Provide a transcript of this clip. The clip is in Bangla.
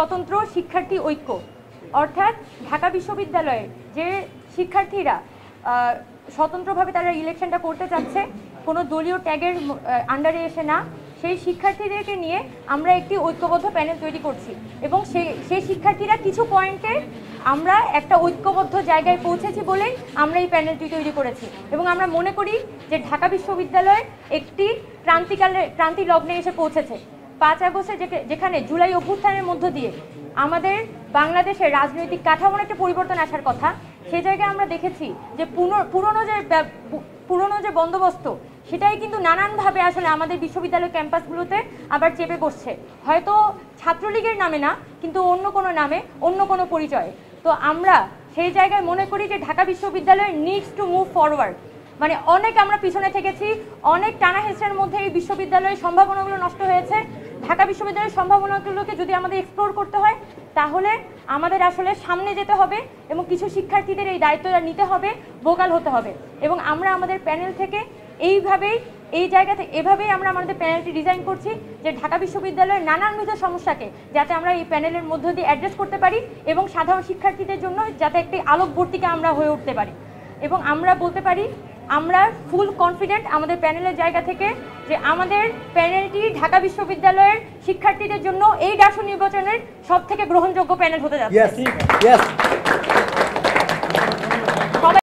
স্বতন্ত্র শিক্ষার্থী ঐক্য অর্থাৎ ঢাকা বিশ্ববিদ্যালয়ের যে শিক্ষার্থীরা স্বতন্ত্রভাবে তারা ইলেকশনটা করতে চাচ্ছে, কোনো দলীয় ট্যাগের আন্ডারে এসে না, সেই শিক্ষার্থীদেরকে নিয়ে আমরা একটি ঐক্যবদ্ধ প্যানেল তৈরি করছি এবং সেই শিক্ষার্থীরা কিছু পয়েন্টে আমরা একটা ঐক্যবদ্ধ জায়গায় পৌঁছেছি বলেই আমরা এই প্যানেলটি তৈরি করেছি। এবং আমরা মনে করি যে ঢাকা বিশ্ববিদ্যালয় একটি ক্রান্তি লগ্নে এসে পৌঁছেছে। 5 আগস্টে যেখানে জুলাই অভ্যুত্থানের মধ্য দিয়ে আমাদের বাংলাদেশের রাজনৈতিক কাঠামোর একটা পরিবর্তন আসার কথা, সেই জায়গায় আমরা দেখেছি যে পুরনো যে বন্দোবস্ত সেটাই কিন্তু নানানভাবে আসলে আমাদের বিশ্ববিদ্যালয় ক্যাম্পাসগুলোতে আবার চেপে বসছে, হয়তো ছাত্রলীগের নামে না, কিন্তু অন্য কোনো নামে, অন্য কোনো পরিচয়ে। তো আমরা সেই জায়গায় মনে করি যে ঢাকা বিশ্ববিদ্যালয় নিডস টু মুভ ফরওয়ার্ড। মানে অনেক আমরা পিছনে থেকেছি, অনেক টানা হেঁচড়ার মধ্যে এই বিশ্ববিদ্যালয়ের সম্ভাবনাগুলো নষ্ট হয়েছে। ঢাকা বিশ্ববিদ্যালয়ের সম্ভাবনাগুলোকে যদি আমাদের এক্সপ্লোর করতে হয়, তাহলে আমাদের আসলে সামনে যেতে হবে এবং কিছু শিক্ষার্থীদের এই দায়িত্বটা নিতে হবে, ভোকাল হতে হবে। এবং আমরা আমাদের প্যানেল থেকে এভাবেই আমরা আমাদের প্যানেলটি ডিজাইন করছি যে ঢাকা বিশ্ববিদ্যালয়ের নানানবিধ সমস্যাকে যাতে আমরা এই প্যানেলের মধ্য দিয়ে অ্যাড্রেস করতে পারি এবং সাধারণ শিক্ষার্থীদের জন্য যাতে একটি আলোকবর্তিকা আমরা হয়ে উঠতে পারি। এবং আমরা বলতে পারি আমরা ফুল কনফিডেন্ট আমাদের প্যানেলের জায়গা থেকে যে আমাদের প্যানেলটি ঢাকা বিশ্ববিদ্যালয়ের শিক্ষার্থীদের জন্য এই ডাকসু নির্বাচনের সবথেকে গ্রহণযোগ্য প্যানেল হতে যাচ্ছে।